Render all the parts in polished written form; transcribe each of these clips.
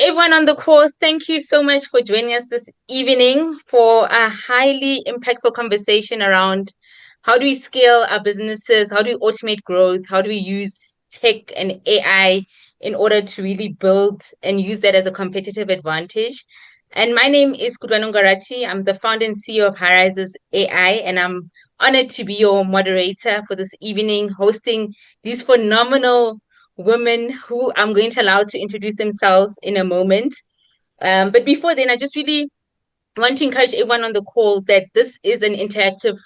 everyone on the call. Thank you so much for joining us this evening for a highly impactful conversation around how do we scale our businesses, how do we automate growth, how do we use tech and AI in order to really build and use that as a competitive advantage. And my name is Kutlwano Ngwarati. I'm the founder and CEO of Harises AI, and I'm honored to be your moderator for this evening, hosting these phenomenal women who I'm going to allow to introduce themselves in a moment. But before then, I just really want to encourage everyone on the call that this is an interactive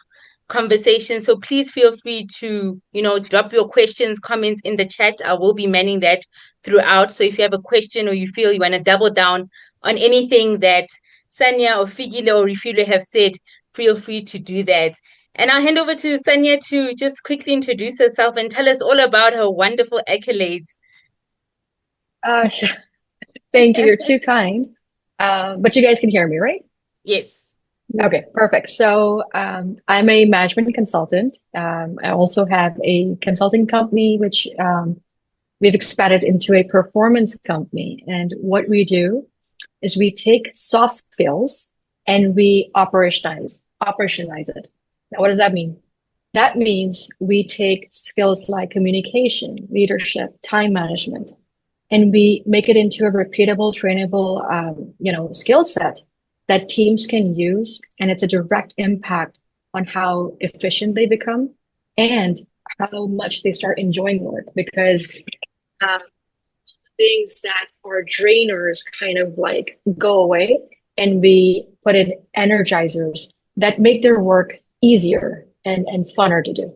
conversation. So please feel free to, drop your questions, comments in the chat. I will be manning that throughout. So if you have a question or you feel you want to double down on anything that Saniya or Fikile or Refilwe have said, feel free to do that. And I'll hand over to Saniya to just quickly introduce herself and tell us all about her wonderful accolades. Sure. Thank you. You're too kind. But you guys can hear me, right? Yes. Okay, perfect. So I'm a management consultant. I also have a consulting company, which we've expanded into a performance company. And what we do is we take soft skills and we operationalize it. Now, what does that mean? That means we take skills like communication, leadership, time management, and we make it into a repeatable, trainable, skill set that teams can use, and it's a direct impact on how efficient they become and how much they start enjoying work. Because things that are drainers kind of like go away, and we put in energizers that make their work easier and funner to do.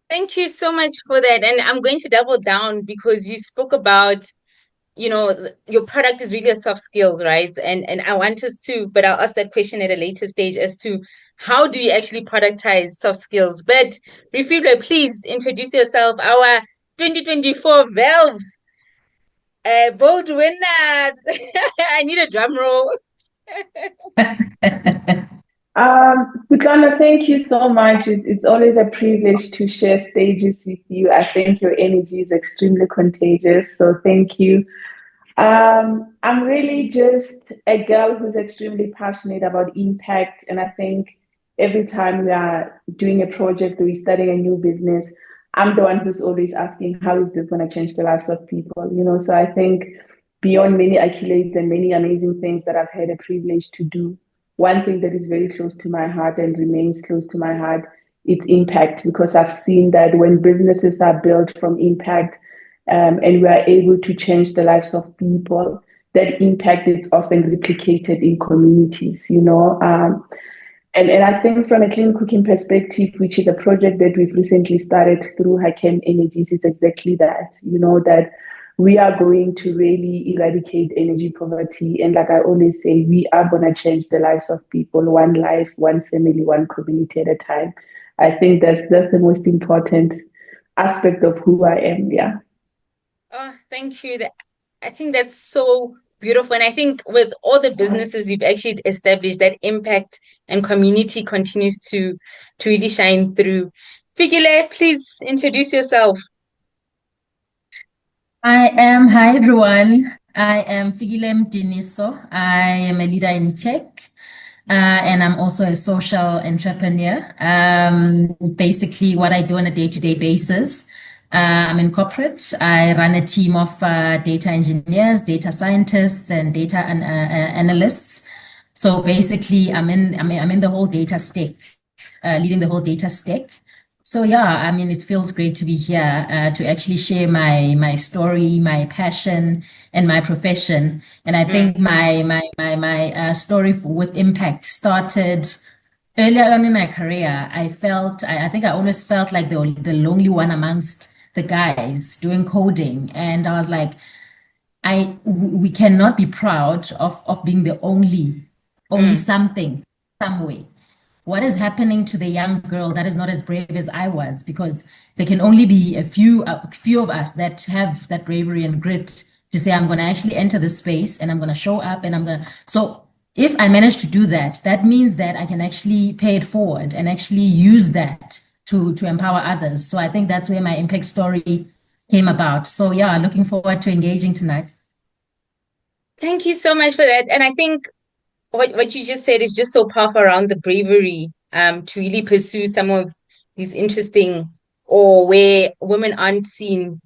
Thank you so much for that. And I'm going to double down because you spoke about, your product is really a soft skills, right? And I want us to, but I'll ask that question at a later stage as to how do you actually productize soft skills. But Refilwe, please introduce yourself, our 2024 Valve bold winner. I need a drum roll. Kutlwano, thank you so much. It's always a privilege to share stages with you. I think your energy is extremely contagious, so thank you. I'm really just a girl who's extremely passionate about impact, and I think every time we are doing a project or we're starting a new business, I'm the one who's always asking, how is this going to change the lives of people? So I think beyond many accolades and many amazing things that I've had a privilege to do, one thing that is very close to my heart and remains close to my heart is impact, because I've seen that when businesses are built from impact and we are able to change the lives of people, that impact is often replicated in communities, And I think from a clean cooking perspective, which is a project that we've recently started through Hakem Energies, is exactly that, that we are going to really eradicate energy poverty. And like I always say, we are going to change the lives of people, one life, one family, one community at a time. I think that's the most important aspect of who I am. Yeah. Oh, thank you. I think that's so beautiful. And I think with all the businesses you've actually established, that impact and community continues to really shine through. Fikile, please introduce yourself. Hi everyone. I am Fikile Mdiniso. I am a leader in tech, and I'm also a social entrepreneur. Basically, what I do on a day-to-day basis, I'm in corporate. I run a team of data engineers, data scientists, and data analysts. So basically, I'm in the whole data stack, leading the whole data stack. So yeah, it feels great to be here to actually share my story, my passion, and my profession. And I think my story with impact started earlier on in my career. I think I always felt like the lonely one amongst the guys doing coding, and I was like, we cannot be proud of being the only something, some way. What is happening to the young girl that is not as brave as I was? Because there can only be a few of us that have that bravery and grit to say, I'm going to actually enter the space and I'm going to show up and so if I manage to do that, that means that I can actually pay it forward and actually use that to empower others. So I think that's where my impact story came about. So yeah, looking forward to engaging tonight. Thank you so much for that. And I think what you just said is just so powerful around the bravery to really pursue some of these interesting or where women aren't seen,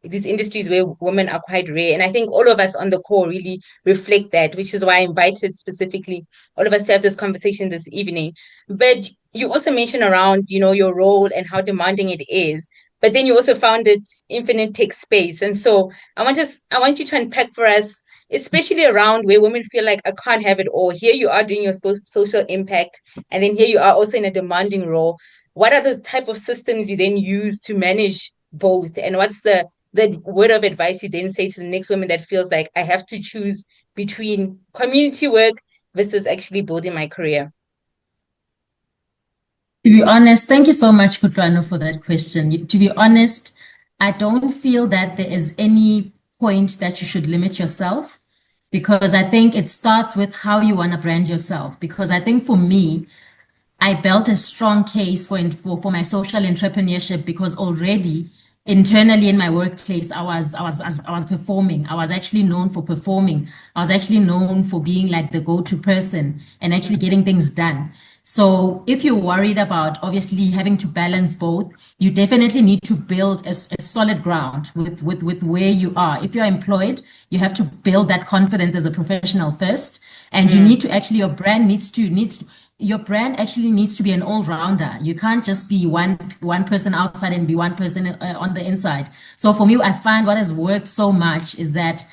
these industries where women are quite rare. And I think all of us on the call really reflect that, which is why I invited specifically all of us to have this conversation this evening. But you also mentioned around, your role and how demanding it is. But then you also founded Infinite Tech Space. And so I want you to unpack for us, especially around where women feel like I can't have it all. Here you are doing your social impact, and then here you are also in a demanding role. What are the type of systems you then use to manage both? And what's the word of advice you then say to the next woman that feels like I have to choose between community work versus actually building my career? To be honest, thank you so much, Kutlwano, for that question. To be honest, I don't feel that there is any point that you should limit yourself, because I think it starts with how you want to brand yourself. Because I think for me, I built a strong case for my social entrepreneurship, because already internally in my workplace, I was performing. I was actually known for performing. I was actually known for being like the go-to person and actually getting things done. So if you're worried about obviously having to balance both, you definitely need to build a solid ground with where you are. If you're employed, you have to build that confidence as a professional first, and you need to actually, your brand actually needs to be an all-rounder. You can't just be one person outside and be one person on the inside. So for me, I find what has worked so much is that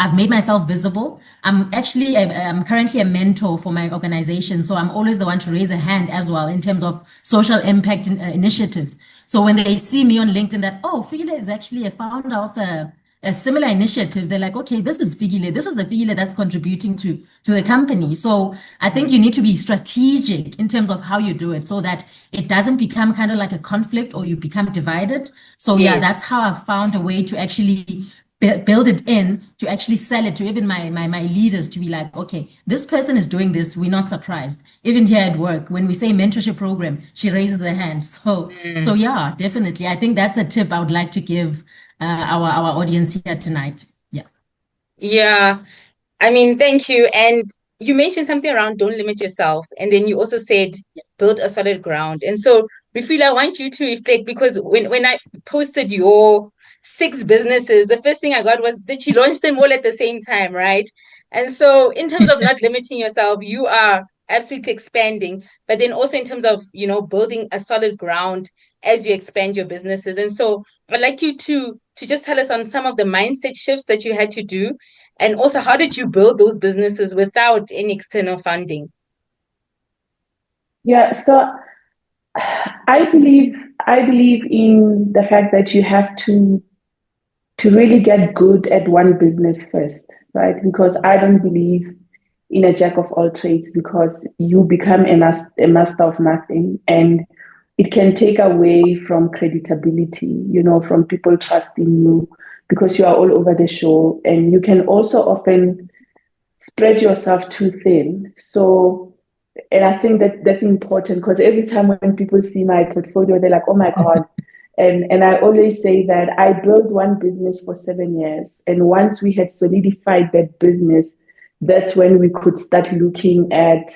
I've made myself visible. I'm currently a mentor for my organization. So I'm always the one to raise a hand as well in terms of social impact initiatives. So when they see me on LinkedIn that, oh, Fikile is actually a founder of a similar initiative, they're like, okay, this is Fikile. This is the Fikile that's contributing to the company. So I think you need to be strategic in terms of how you do it so that it doesn't become kind of like a conflict or you become divided. So yeah, that's how I've found a way to actually build it in, to actually sell it to even my leaders, to be like, okay, this person is doing this, we're not surprised. Even here at work, when we say mentorship program, she raises her hand. So yeah, definitely. I think that's a tip I would like to give our audience here tonight. Yeah. Yeah. I mean, thank you. And you mentioned something around don't limit yourself. And then you also said build a solid ground. And so, Refilwe, I want you to reflect, because when I posted your 6 businesses, the first thing I got was, did you launch them all at the same time, right? And so, in terms of not limiting yourself, you are absolutely expanding, but then also in terms of, building a solid ground as you expand your businesses. And so, I'd like you to just tell us on some of the mindset shifts that you had to do, and also, how did you build those businesses without any external funding? Yeah, so I believe in the fact that you have to really get good at one business first, right? Because I don't believe in a jack of all trades, because you become a master of nothing, and it can take away from credibility, from people trusting you, because you are all over the show, and you can also often spread yourself too thin. So, and I think that that's important, because every time when people see my portfolio, they're like, oh my God. And I always say that I built one business for 7 years. And once we had solidified that business, that's when we could start looking at,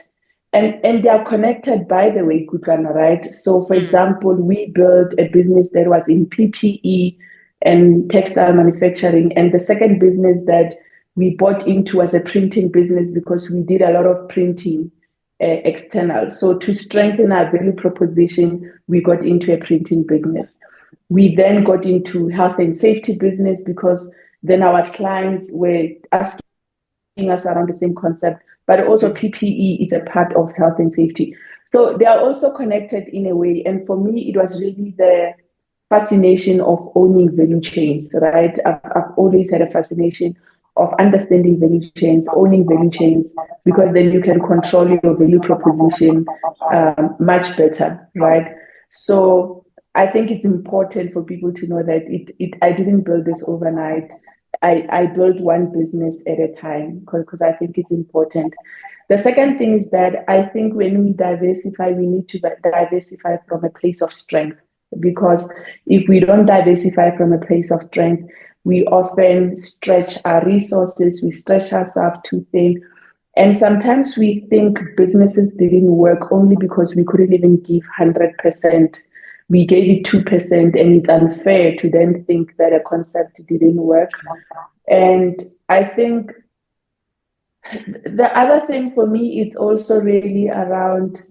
and they are connected, by the way, Kutlwano, right? So for example, we built a business that was in PPE and textile manufacturing. And the second business that we bought into was a printing business, because we did a lot of printing external. So to strengthen our value proposition, we got into a printing business. We then got into health and safety business, because then our clients were asking us around the same concept, but also PPE is a part of health and safety. So they are also connected in a way. And for me, it was really the fascination of owning value chains, right? I've always had a fascination of understanding value chains, owning value chains, because then you can control your value proposition much better, right? So I think it's important for people to know that I didn't build this overnight. I built one business at a time, because I think it's important. The second thing is that I think when we diversify, we need to diversify from a place of strength, because if we don't diversify from a place of strength, we often stretch our resources, we stretch ourselves too thin. And sometimes we think businesses didn't work only because we couldn't even give 100%. We gave it 2%, and it's unfair to then think that a concept didn't work. And I think the other thing for me is also really around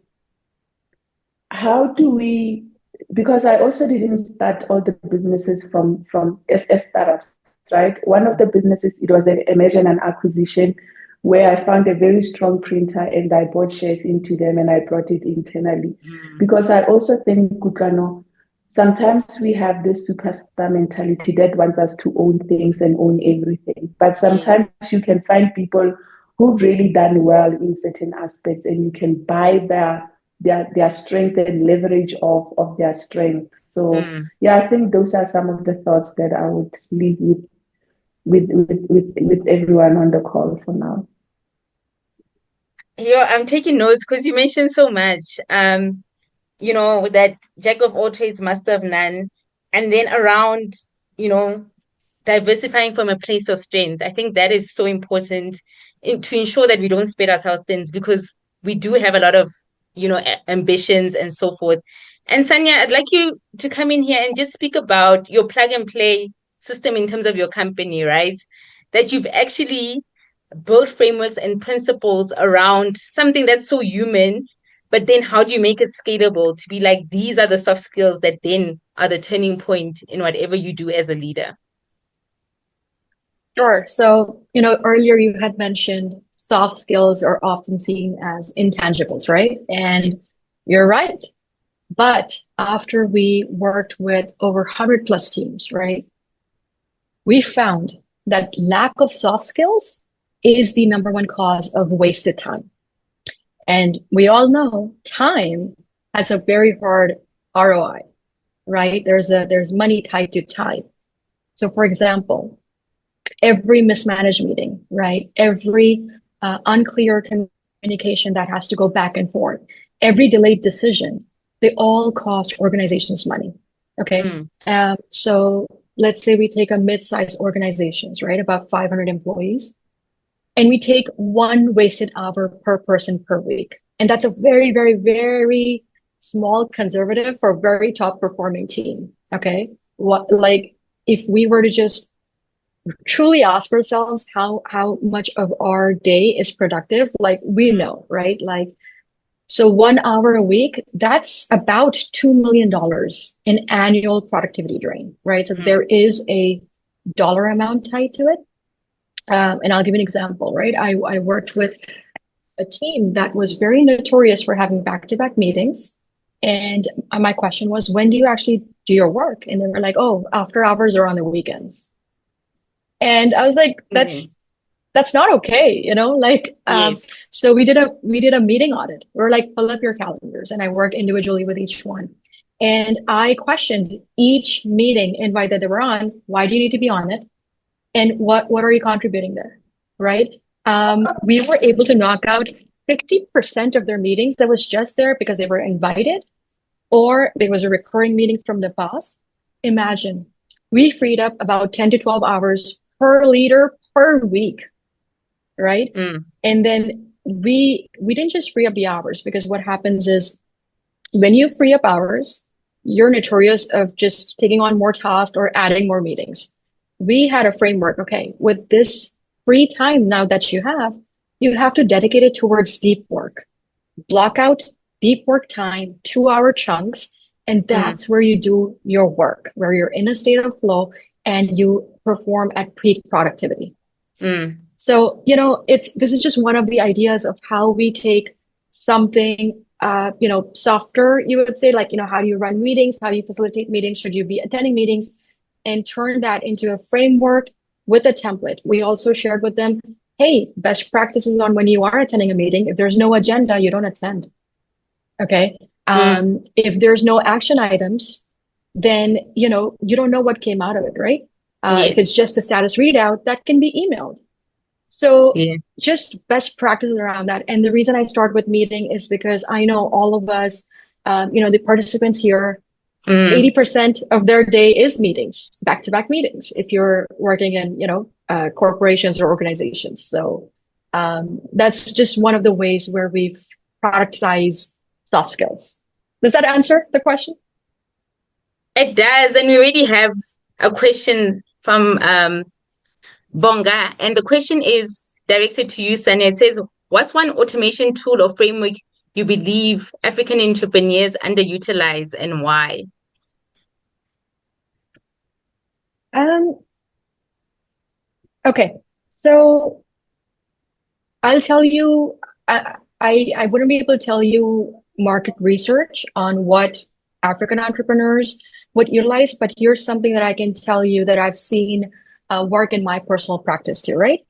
how do we, because I also didn't start all the businesses from as startups, right? One of the businesses, it was a merger and an acquisition where I found a very strong printer and I bought shares into them and I brought it internally. Because I also think, Kutlwano, sometimes we have this superstar mentality that wants us to own things and own everything. But sometimes you can find people who've really done well in certain aspects and you can buy their strength and leverage of their strength. So yeah, I think those are some of the thoughts that I would leave with everyone on the call for now. Yeah, I'm taking notes because you mentioned so much. That jack of all trades, master of none, and then around, diversifying from a place of strength. I think that is so important to ensure that we don't spread ourselves thin because we do have a lot of, ambitions and so forth. And Saniya, I'd like you to come in here and just speak about your plug and play system in terms of your company, right? That you've actually build frameworks and principles around something that's so human, but then how do you make it scalable to be like, these are the soft skills that then are the turning point in whatever you do as a leader? Sure. So, earlier you had mentioned soft skills are often seen as intangibles, right? And you're right. But after we worked with over 100 plus teams, right, we found that lack of soft skills is the number one cause of wasted time. And we all know time has a very hard ROI, right? There's money tied to time. So for example, every mismanaged meeting, right? Every unclear communication that has to go back and forth, every delayed decision, they all cost organizations money. Okay. So let's say we take a mid-sized organizations, right? About 500 employees. And we take one wasted hour per person per week. And that's a very, very, very small conservative for a very top performing team. Okay. If we were to just truly ask ourselves how much of our day is productive, we know, right? So 1 hour a week, that's about $2 million in annual productivity drain, right? So there is a dollar amount tied to it. And I'll give you an example, right? I worked with a team that was very notorious for having back-to-back meetings. And my question was, when do you actually do your work? And they were like, oh, after hours or on the weekends. And I was like, that's not okay, So we did a meeting audit. We were like, pull up your calendars. And I worked individually with each one. And I questioned each meeting invite that they were on. Why do you need to be on it? And what are you contributing there, right? We were able to knock out 50% of their meetings that was just there because they were invited or there was a recurring meeting from the past. Imagine, we freed up about 10 to 12 hours per leader per week, right? And then we didn't just free up the hours, because what happens is when you free up hours, you're notorious of just taking on more tasks or adding more meetings. We had a framework. Okay, with this free time now that you have to dedicate it towards deep work. Block out deep work time, 2-hour chunks, and that's where you do your work, where you're in a state of flow and you perform at peak productivity. So, this is just one of the ideas of how we take something, softer, you would say, how do you run meetings? How do you facilitate meetings? Should you be attending meetings? And turn that into a framework with a template. We also shared with them, hey, best practices on when you are attending a meeting. If there's no agenda, you don't attend. Okay. If there's no action items, then, you don't know what came out of it, right? If it's just a status readout, that can be emailed. So just best practices around that. And the reason I start with meeting is because I know all of us, the participants here, 80% of their day is meetings, back-to-back meetings, if you're working in, corporations or organizations. So that's just one of the ways where we've productized soft skills. Does that answer the question? It does. And we already have a question from Bonga. And the question is directed to you, Saniya. It says, what's one automation tool or framework you believe African entrepreneurs underutilize and why? Okay, so I'll tell you, I wouldn't be able to tell you market research on what African entrepreneurs would utilize, but here's something that I can tell you that I've seen work in my personal practice too, right?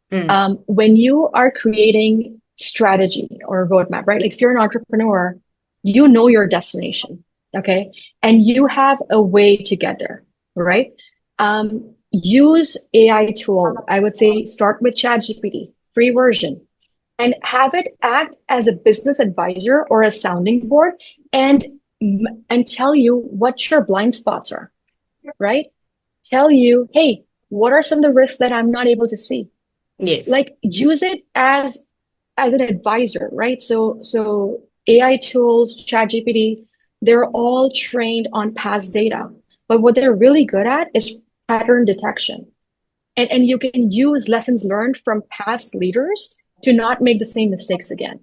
When you are creating strategy or roadmap, right? Like if you're an entrepreneur, you know your destination, okay? And you have a way to get there, right? Use AI tool. I would say start with ChatGPT, free version, and have it act as a business advisor or a sounding board and tell you what your blind spots are, right? Tell you, hey, what are some of the risks that I'm not able to see? Yes. Like use it as an advisor, right? So AI tools, ChatGPT, they're all trained on past data. But what they're really good at is pattern detection. And you can use lessons learned from past leaders to not make the same mistakes again.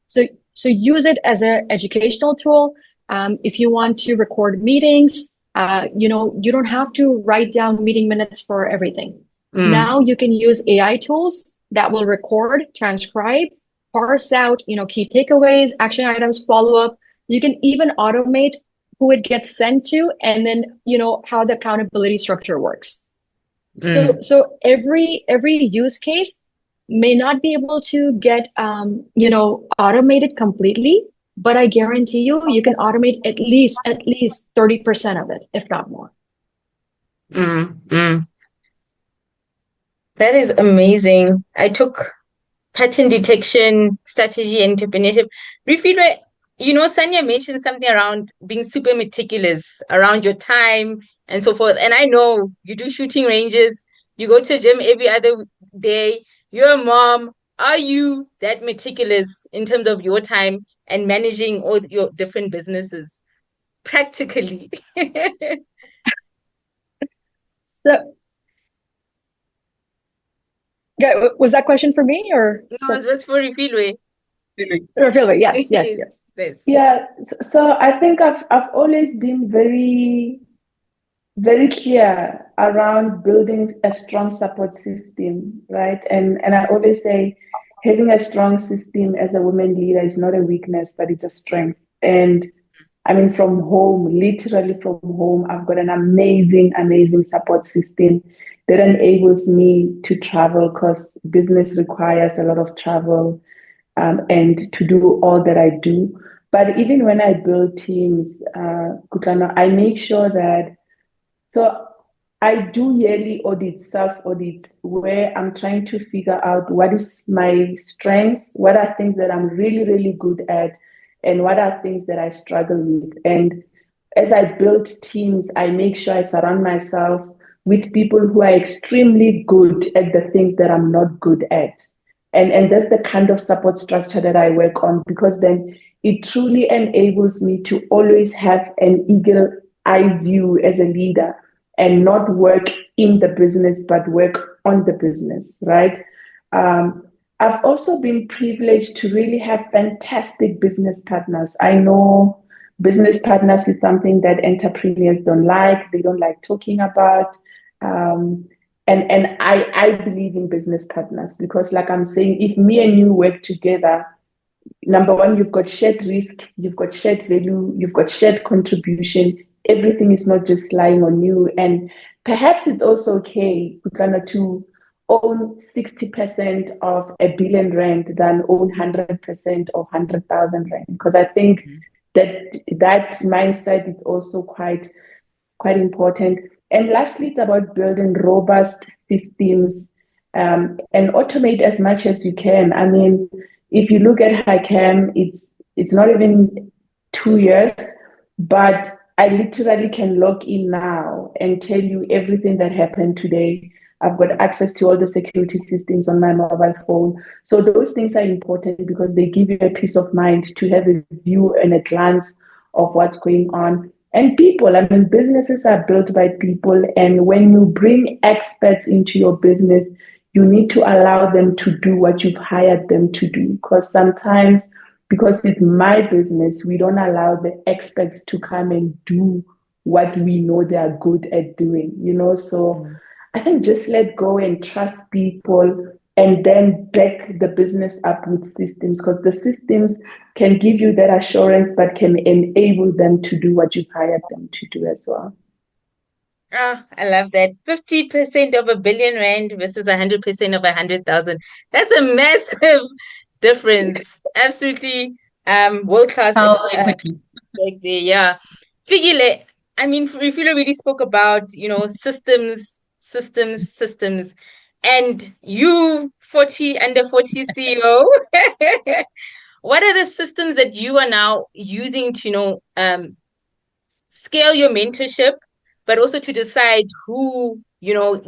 So use it as an educational tool. If you want to record meetings, you don't have to write down meeting minutes for everything. Now you can use AI tools that will record, transcribe, parse out, key takeaways, action items, follow up. You can even automate who it gets sent to, and then how the accountability structure works. So every use case may not be able to get automated completely, but I guarantee you can automate at least 30% of it, if not more. That is amazing. I took pattern detection, strategy, and entrepreneurship. Refilwe, Saniya mentioned something around being super meticulous around your time and so forth. And I know you do shooting ranges, you go to the gym every other day, you're a mom. Are you that meticulous in terms of your time and managing all your different businesses practically? So, was that question for me or? No, it was for Refilwe. Refilwe, yes. Yeah, so I think I've always been very, very clear around building a strong support system, right? And I always say having a strong system as a woman leader is not a weakness, but it's a strength. And I mean, from home, literally from home, I've got an amazing, amazing support system that enables me to travel because business requires a lot of travel and to do all that I do. But even when I build teams, Kutlwano, I make sure that, so I do yearly audits, self-audits, where I'm trying to figure out what is my strengths, what are things that I'm really, really good at, and what are things that I struggle with. And as I build teams, I make sure I surround myself with people who are extremely good at the things that I'm not good at. And that's the kind of support structure that I work on, because then it truly enables me to always have an eagle eye view as a leader and not work in the business, but work on the business, right? I've also been privileged to really have fantastic business partners. I know business partners is something that entrepreneurs don't like. They don't like talking about. And I believe in business partners because, like I'm saying, if me and you work together, number one, you've got shared risk, you've got shared value, you've got shared contribution. Everything is not just lying on you. And perhaps it's also okay, Kutlwano, to own 60% of R1 billion than own 100% of 100,000 rand. Because I think that mindset is also quite important. And lastly, it's about building robust systems and automate as much as you can. I mean, if you look at Hakem, it's not even 2 years, but I literally can log in now and tell you everything that happened today. I've got access to all the security systems on my mobile phone. So those things are important because they give you a peace of mind to have a view and a glance of what's going on. And people, I mean, businesses are built by people. And when you bring experts into your business, you need to allow them to do what you've hired them to do. Because sometimes, because it's my business, we don't allow the experts to come and do what we know they are good at doing, you know? So I think just let go and trust people and then back the business up with systems because the systems can give you that assurance but can enable them to do what you've hired them to do as well. Ah, I love that. 50% of R1 billion versus 100% of 100,000. That's a massive difference. Absolutely, world-class Power equity. like there, yeah. Fikile, I mean, Refilwe really spoke about, systems, systems, systems. And you, 40 under 40 CEO, what are the systems that you are now using to, scale your mentorship, but also to decide who,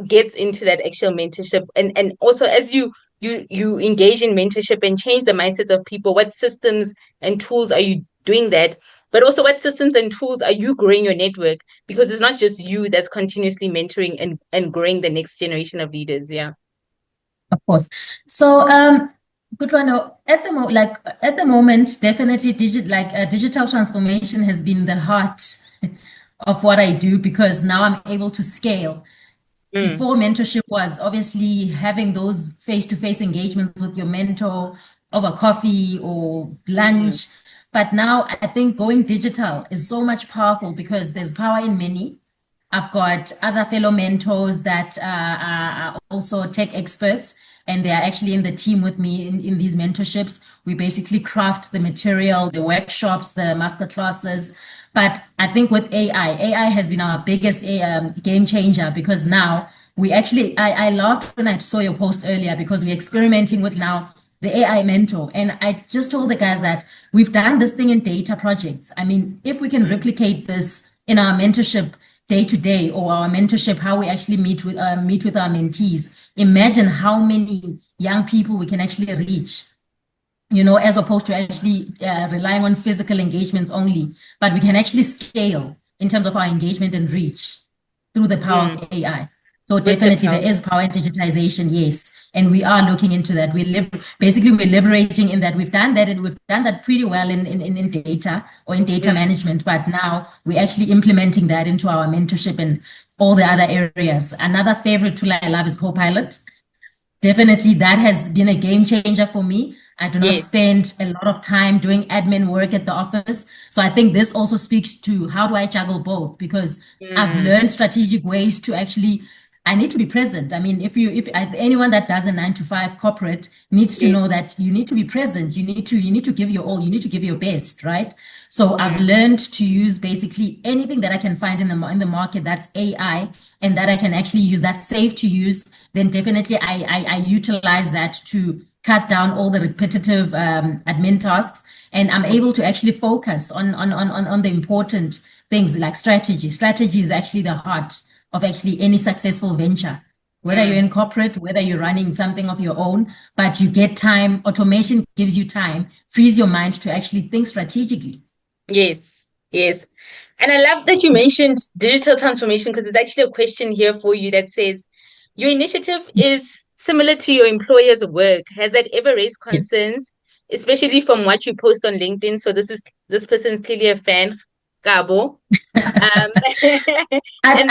gets into that actual mentorship. And also as you engage in mentorship and change the mindsets of people, what systems and tools are you doing that? But also what systems and tools are you growing your network? Because it's not just you that's continuously mentoring and growing the next generation of leaders. Yeah. Of course. So, Kutlwano, at the moment, definitely digital transformation has been the heart of what I do because now I'm able to scale. Before mentorship was obviously having those face-to-face engagements with your mentor over coffee or lunch. But now I think going digital is so much powerful because there's power in many. I've got other fellow mentors that are also tech experts, and they are actually in the team with me in these mentorships. We basically craft the material, the workshops, the master classes. But I think with AI has been our biggest game changer because now I laughed when I saw your post earlier because we're experimenting with now the AI mentor. And I just told the guys that we've done this thing in data projects. I mean, if we can replicate this in our mentorship day to day or our mentorship, how we actually meet with our mentees, imagine how many young people we can actually reach, as opposed to actually relying on physical engagements only, but we can actually scale in terms of our engagement and reach through the power of AI. So definitely there is power in digitization, yes. And we are looking into that. We're leveraging in that. We've done that and we've done that pretty well in data or in data management, but now we're actually implementing that into our mentorship and all the other areas. Another favorite tool I love is Copilot. Definitely that has been a game changer for me. I do not spend a lot of time doing admin work at the office. So I think this also speaks to how do I juggle both? Because I've learned strategic ways to actually, I need to be present. I mean, if anyone that does a 9 to 5 corporate needs to know that you need to be present. You need to give your all. You need to give your best, right? So I've learned to use basically anything that I can find in the market that's AI and that I can actually use, that's safe to use. Then definitely I utilize that to cut down all the repetitive admin tasks, and I'm able to actually focus on the important things like strategy. Strategy is actually the heart of actually any successful venture, whether you're in corporate, whether you're running something of your own, but you get time. Automation gives you time, frees your mind to actually think strategically. Yes, yes. And I love that you mentioned digital transformation because there's actually a question here for you that says, your initiative is similar to your employer's work. Has that ever raised concerns, especially from what you post on LinkedIn? So this person is clearly a fan, Gabo. I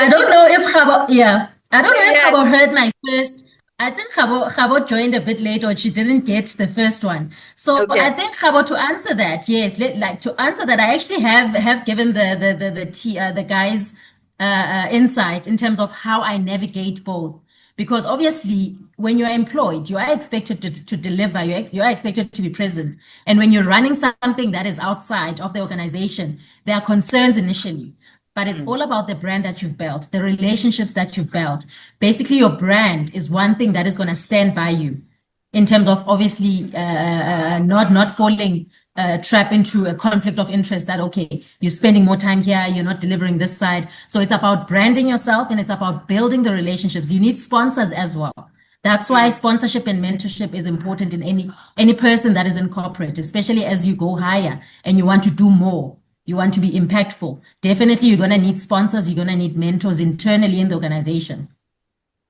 don't know if Gabo, I don't know if Gabo heard my first. I think Gabo joined a bit late or she didn't get the first one. So I think Gabo, to answer that, yes, to answer that, I actually have given the guys insight in terms of how I navigate both. Because obviously, when you're employed, you are expected to deliver, you are expected to be present. And when you're running something that is outside of the organization, there are concerns initially. But it's all about the brand that you've built, the relationships that you've built. Basically, your brand is one thing that is going to stand by you in terms of obviously not falling trap into a conflict of interest that, okay, you're spending more time here, you're not delivering this side. So it's about branding yourself and it's about building the relationships. You need sponsors as well. That's why sponsorship and mentorship is important in any person that is in corporate, especially as you go higher and you want to do more. You want to be impactful. Definitely, you're going to need sponsors. You're going to need mentors internally in the organization.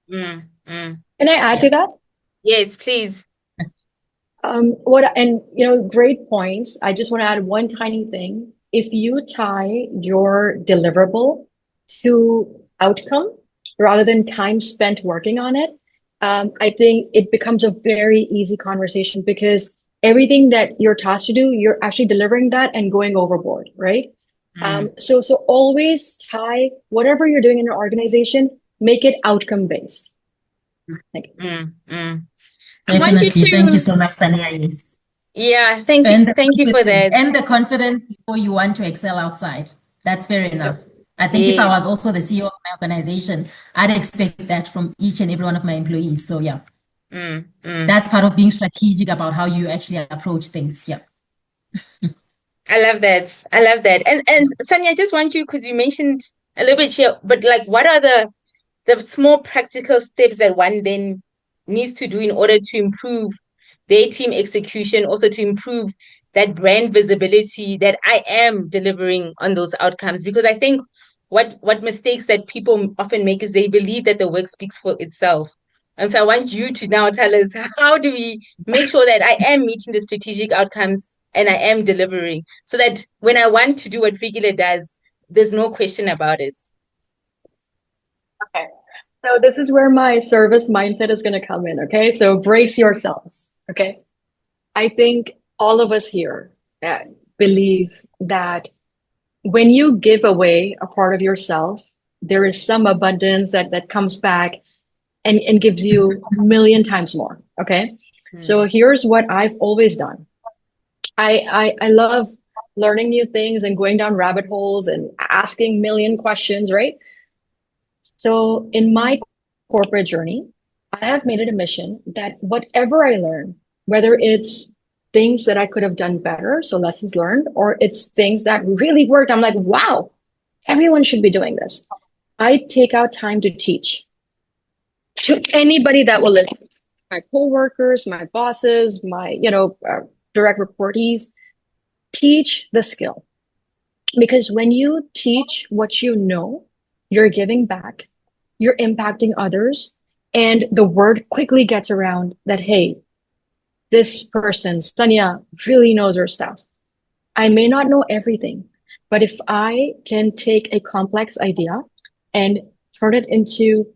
Can I add to that? Yes, please. Great points. I just want to add one tiny thing. If you tie your deliverable to outcome rather than time spent working on it, I think it becomes a very easy conversation because everything that you're tasked to do, you're actually delivering that and going overboard, right? So always tie whatever you're doing in your organization, make it outcome based. Thank you. Definitely. Thank you so much, Saniya. Yes. Yeah, thank you for that. And the confidence before you want to excel outside. That's fair enough. I think if I was also the CEO of my organization, I'd expect that from each and every one of my employees. So yeah, that's part of being strategic about how you actually approach things. Yeah. I love that. I love that. And Saniya, I just want you, because you mentioned a little bit here, but like, what are the small practical steps that one then needs to do in order to improve their team execution, also to improve that brand visibility that I am delivering on those outcomes? Because I think what mistakes that people often make is they believe that the work speaks for itself. And so I want you to now tell us, how do we make sure that I am meeting the strategic outcomes and I am delivering, so that when I want to do what Fikile does, there's no question about it? Okay. So this is where my service mindset is going to come in. Okay. So brace yourselves. Okay. I think all of us here believe that when you give away a part of yourself, there is some abundance that comes back and gives you a million times more. Okay. So here's what I've always done. I love learning new things and going down rabbit holes and asking million questions, right? So in my corporate journey, I have made it a mission that whatever I learn, whether it's things that I could have done better, so lessons learned, or it's things that really worked, I'm like, wow, everyone should be doing this. I take out time to teach to anybody that will listen. My coworkers, my bosses, my direct reportees, teach the skill. Because when you teach what you know, you're giving back, you're impacting others, and the word quickly gets around that, hey, this person, Saniya, really knows her stuff. I may not know everything, but if I can take a complex idea and turn it into,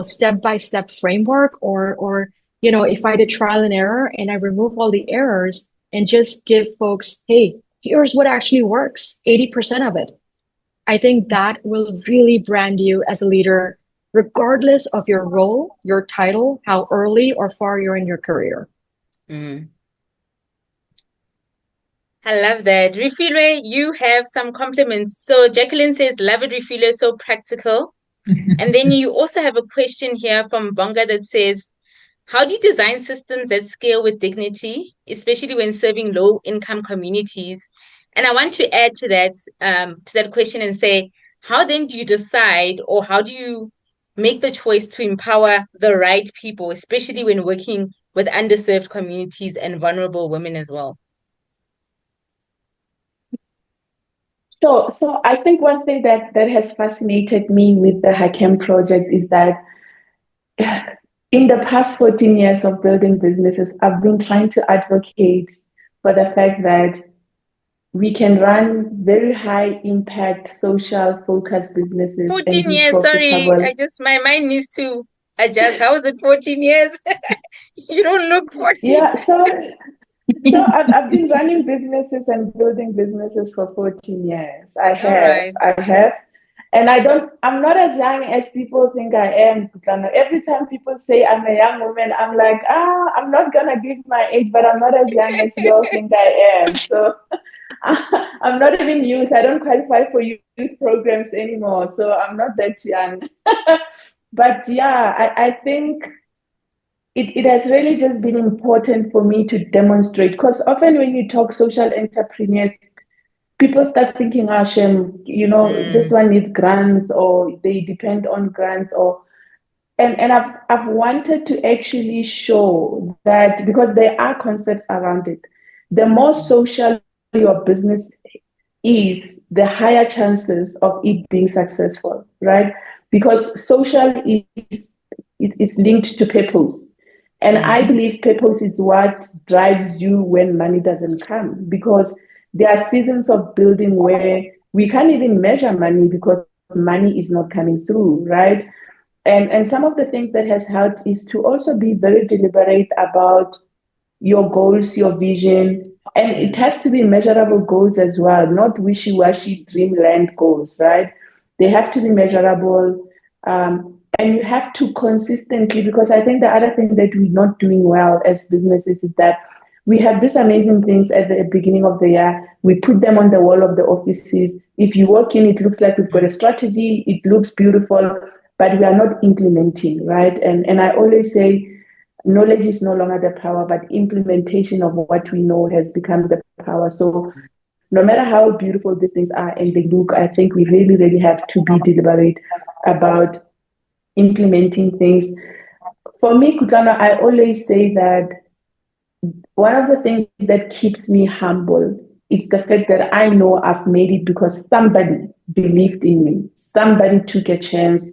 step-by-step framework, or if I did trial and error and I remove all the errors and just give folks, hey, here's what actually works, 80% of it. I think that will really brand you as a leader, regardless of your role, your title, how early or far you're in your career. I love that. Refilwe, you have some compliments. So Jacqueline says, love it, Refilwe, so practical. And then you also have a question here from Bonga that says, how do you design systems that scale with dignity, especially when serving low-income communities? And I want to add to that question and say, how then do you decide, or how do you make the choice to empower the right people, especially when working with underserved communities and vulnerable women as well? So I think one thing that has fascinated me with the Hakem project is that in the past 14 years of building businesses, I've been trying to advocate for the fact that we can run very high impact, social focused businesses. 14 years, sorry. My mind needs to adjust. How is it 14 years? You don't look 14. Yeah, so I've been running businesses and building businesses for 14 years. I have. And I'm not as young as people think I am. Every time people say I'm a young woman, I'm like, I'm not gonna give my age, but I'm not as young as you all think I am. So I'm not even youth. I don't qualify for youth programs anymore. So I'm not that young. But yeah, I think it has really just been important for me to demonstrate, because often when you talk social entrepreneurs, people start thinking, ah, Shem, this one needs grants, or they depend on grants, or and I've wanted to actually show that, because there are concepts around it. The more social your business is, the higher chances of it being successful, right? Because social is linked to purpose. And I believe purpose is what drives you when money doesn't come, because there are seasons of building where we can't even measure money because money is not coming through, right? And some of the things that has helped is to also be very deliberate about your goals, your vision, and it has to be measurable goals as well, not wishy-washy dreamland goals, right? They have to be measurable, and you have to consistently, because I think the other thing that we're not doing well as businesses is that we have these amazing things at the beginning of the year. We put them on the wall of the offices. If you walk in, it looks like we've got a strategy. It looks beautiful, but we are not implementing, right? And I always say, knowledge is no longer the power, but implementation of what we know has become the power. So no matter how beautiful these things are and they look, I think we really, really have to be deliberate about implementing things. For me, Kutlwano, I always say that one of the things that keeps me humble is the fact that I know I've made it because somebody believed in me. Somebody took a chance.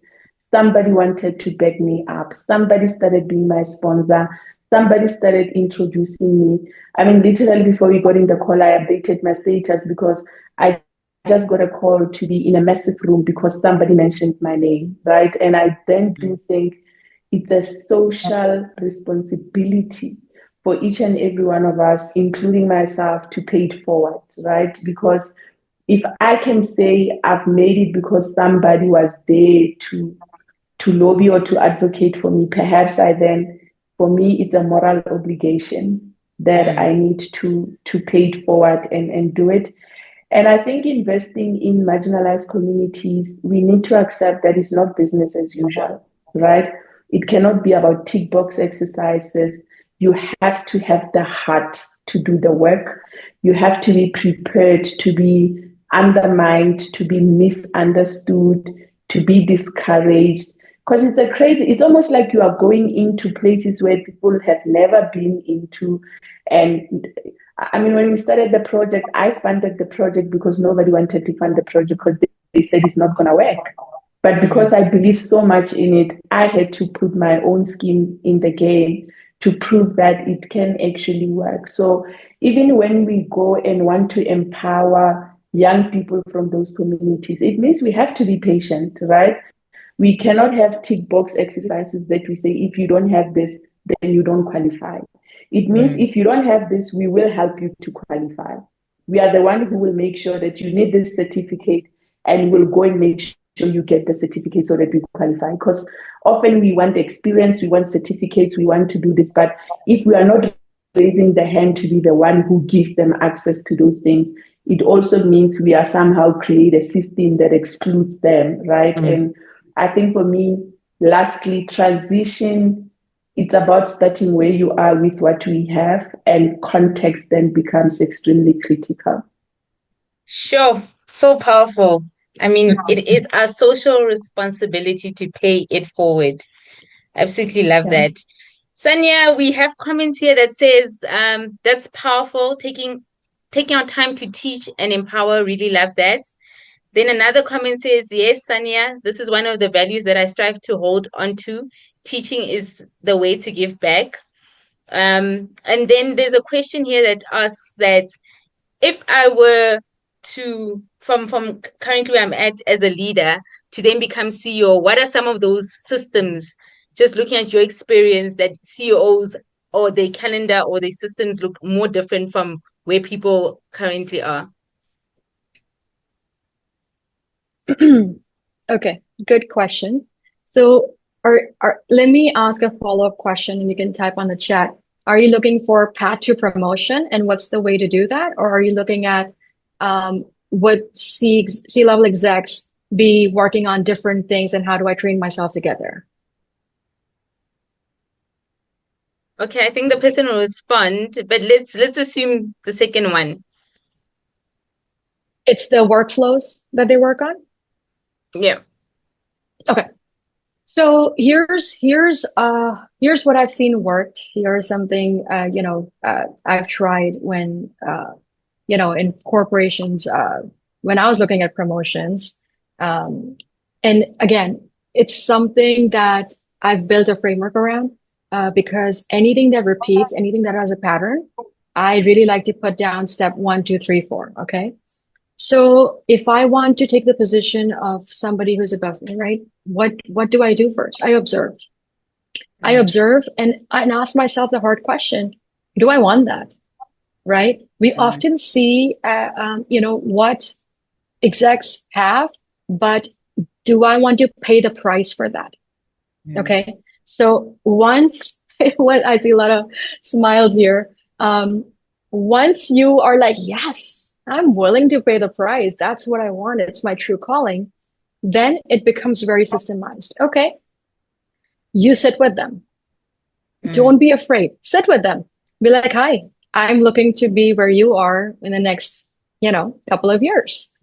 Somebody wanted to back me up. Somebody started being my sponsor. Somebody started introducing me. I mean, literally before we got in the call, I updated my status because I just got a call to be in a massive room because somebody mentioned my name, right? And I then do think it's a social responsibility for each and every one of us, including myself, to pay it forward, right? Because if I can say I've made it because somebody was there to lobby or to advocate for me, perhaps for me, it's a moral obligation that I need to pay it forward and do it. And I think investing in marginalized communities, we need to accept that it's not business as usual, right? It cannot be about tick box exercises. You have to have the heart to do the work. You have to be prepared to be undermined, to be misunderstood, to be discouraged. Because it's almost like you are going into places where people have never been into. And I mean, when we started the project, I funded the project because nobody wanted to fund the project because they said it's not going to work. But because I believe so much in it, I had to put my own skin in the game to prove that it can actually work. So even when we go and want to empower young people from those communities, it means we have to be patient, right? We cannot have tick box exercises that we say, if you don't have this, then you don't qualify. It means if you don't have this, we will help you to qualify. We are the one who will make sure that you need this certificate, and we'll go and make sure you get the certificate so that we qualify. Because often we want experience, we want certificates, we want to do this. But if we are not raising the hand to be the one who gives them access to those things, it also means we are somehow create a system that excludes them, right? And I think for me, lastly, transition, it's about starting where you are with what we have, and context then becomes extremely critical. Sure. So powerful. I mean, it is our social responsibility to pay it forward. Absolutely love that. Saniya, we have comments here that says that's powerful, taking our time to teach and empower. Really love that. Then another comment says, yes, Saniya, this is one of the values that I strive to hold on to. Teaching is the way to give back. And then there's a question here that asks that if I were to, from currently where I'm at as a leader, to then become CEO, what are some of those systems, just looking at your experience, that CEOs or their calendar or their systems look more different from where people currently are? Okay, good question. So let me ask a follow-up question, and you can type on the chat. Are you looking for path to promotion, and what's the way to do that? Or are you looking at would C-level execs be working on different things, and how do I train myself to get there? Okay, I think the person will respond, but let's assume the second one. It's the workflows that they work on. Yeah. Okay. So here's what I've seen worked. Here's something I've tried when in corporations when I was looking at promotions. And again, it's something that I've built a framework around because anything that repeats, anything that has a pattern, I really like to put down step 1, 2, 3, 4. Okay. So if I want to take the position of somebody who's above me, right? What do I do first? I observe. I observe and ask myself the hard question: do I want that? Right? We often see, what execs have, but do I want to pay the price for that? Okay. So once, what I see a lot of smiles here. Once you are like, yes, I'm willing to pay the price. That's what I want. It's my true calling. Then it becomes very systemized. Okay. You sit with them. Don't be afraid. Sit with them. Be like, hi, I'm looking to be where you are in the next, couple of years.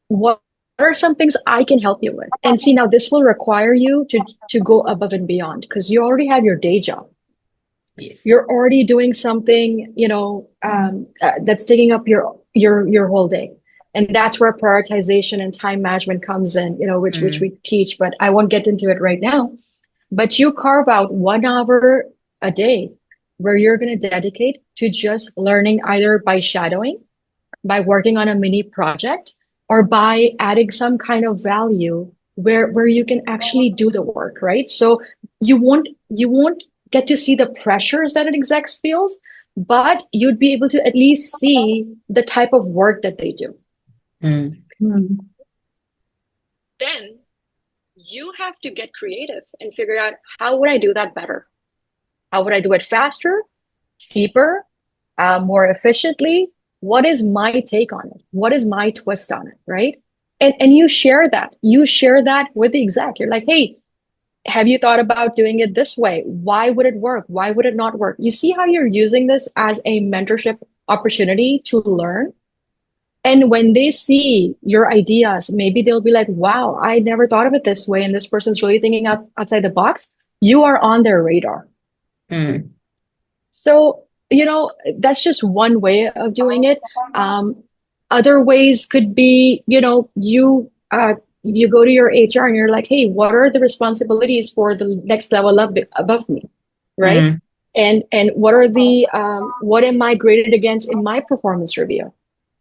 What are some things I can help you with? And see, now this will require you to go above and beyond because you already have your day job. Yes. You're already doing something, that's taking up your whole day. And that's where prioritization and time management comes in, which we teach, but I won't get into it right now. But you carve out 1 hour a day where you're going to dedicate to just learning, either by shadowing, by working on a mini project, or by adding some kind of value where you can actually do the work, right? So you won't get to see the pressures that an exec feels, but you'd be able to at least see the type of work that they do. Then you have to get creative and figure out, how would I do that better? How would I do it faster, cheaper, more efficiently? What is my take on it? What is my twist on it, right? And you share that. You share that with the exec. You're like, hey, have you thought about doing it this way? Why would it work? Why would it not work? You see how you're using this as a mentorship opportunity to learn? And when they see your ideas, maybe they'll be like, wow, I never thought of it this way. And this person's really thinking outside the box. You are on their radar. So, that's just one way of doing it. Other ways could be, you go to your HR and you're like, hey, what are the responsibilities for the next level up above me? Right. And what are what am I graded against in my performance review?